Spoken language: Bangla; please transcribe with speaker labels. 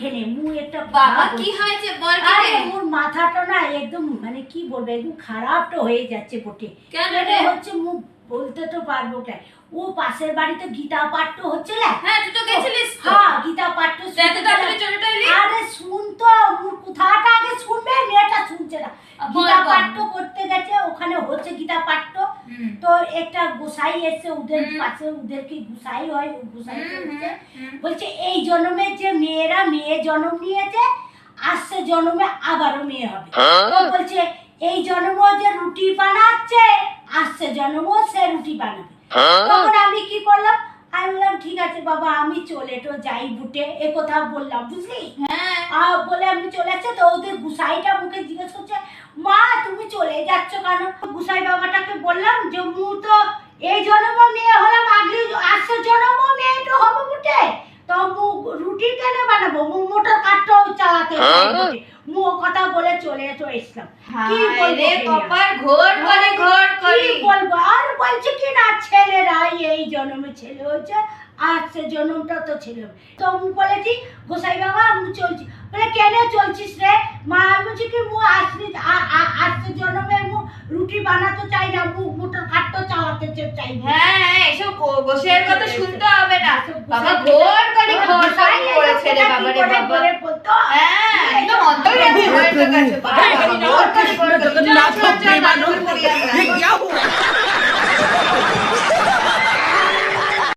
Speaker 1: ঘেনে মুখ একটা
Speaker 2: বাবা কি হয়েছে বল কি রে?
Speaker 1: ওর মাথাটা না একদম মানে কি বলবো একদম খারাপটা হয়ে যাচ্ছে বটে।
Speaker 2: কেন
Speaker 1: এটা
Speaker 2: রে?
Speaker 1: হচ্ছে মুখ বলতে তো পারবো কেন, ও পাশের বাড়িতে গীতা পাঠ তো হচ্ছে না।
Speaker 2: হ্যাঁ তুই তো গেছিলিস তো।
Speaker 1: হ্যাঁ গীতা পাঠ তো
Speaker 2: এত তাড়াতাড়ি চলে এলি?
Speaker 1: আরে শুন তো, মোর কথাটা আগে শুনবে, মেয়েটা শুনছে না। গীতা পাঠ তো করতে গেছে, ওখানে হচ্ছে গীতা পাঠ তো। তো একটা গোসাই এসে ওদের পাশে, ওদের কি গোসাই হয়, ও গোসাই হচ্ছে বলছে এই জন্মে যে মেয়েরা মেয়ে জন্ম নিয়েছে আসছে জন্মে আবারও মেয়ে হবে। তো বলছে এই জন্ম যে রুটি বানাচ্ছে আসছে জন্ম সে রুটি বানাবে। তখন আমি কি করলাম, আমি বললাম ঠিক আছে বাবা আমি চলে তো যাই বুটে, এ কথা বললাম বুঝলি।
Speaker 2: হ্যাঁ
Speaker 1: বলে আমি চলে যাচ্ছে তো ওদের গুসাইটা মুখে জিজ্ঞেস করছে মা তুমি চলে যাচ্ছ কেন। গুসাই বাবাটাকে বললাম যে মু তো এই জন্ম মেয়ে হলাম, আগে আসছে জন্ম মেয়ে তো হবো বুটে, তো মু রুটি কেন বানাবো, মু মোটর কাটটো চালাতে মু ও কথা বলে চলে এসলাম। কি বলবো
Speaker 2: রে কপাল ঘোর করে ঘোর করে
Speaker 1: কি বলবো, আর বলছে কি না ছেলেরাই এই জন্মে ছেলে হচ্ছে আর সে জন্মটা তো ছেলে হবে। তো মু বলেছি গোসাই বাবা মু চলছি, বলে কেন চলছিস রে মা, আমি বলছি কি মু আসছে জন্মে মু রুটি বানাতে চাই না, মু মোটর কাটটো চালাতে চাই।
Speaker 2: হ্যাঁ এসব গোসের কথা শুনতে হবে না, বাবা ঘোর করে ঘোর করেছে রে বাবা রে বাবা। হ্যাঁ একদম অন্তরে হয়ে গেছে বাবা ঘোর করে ঘোর করে।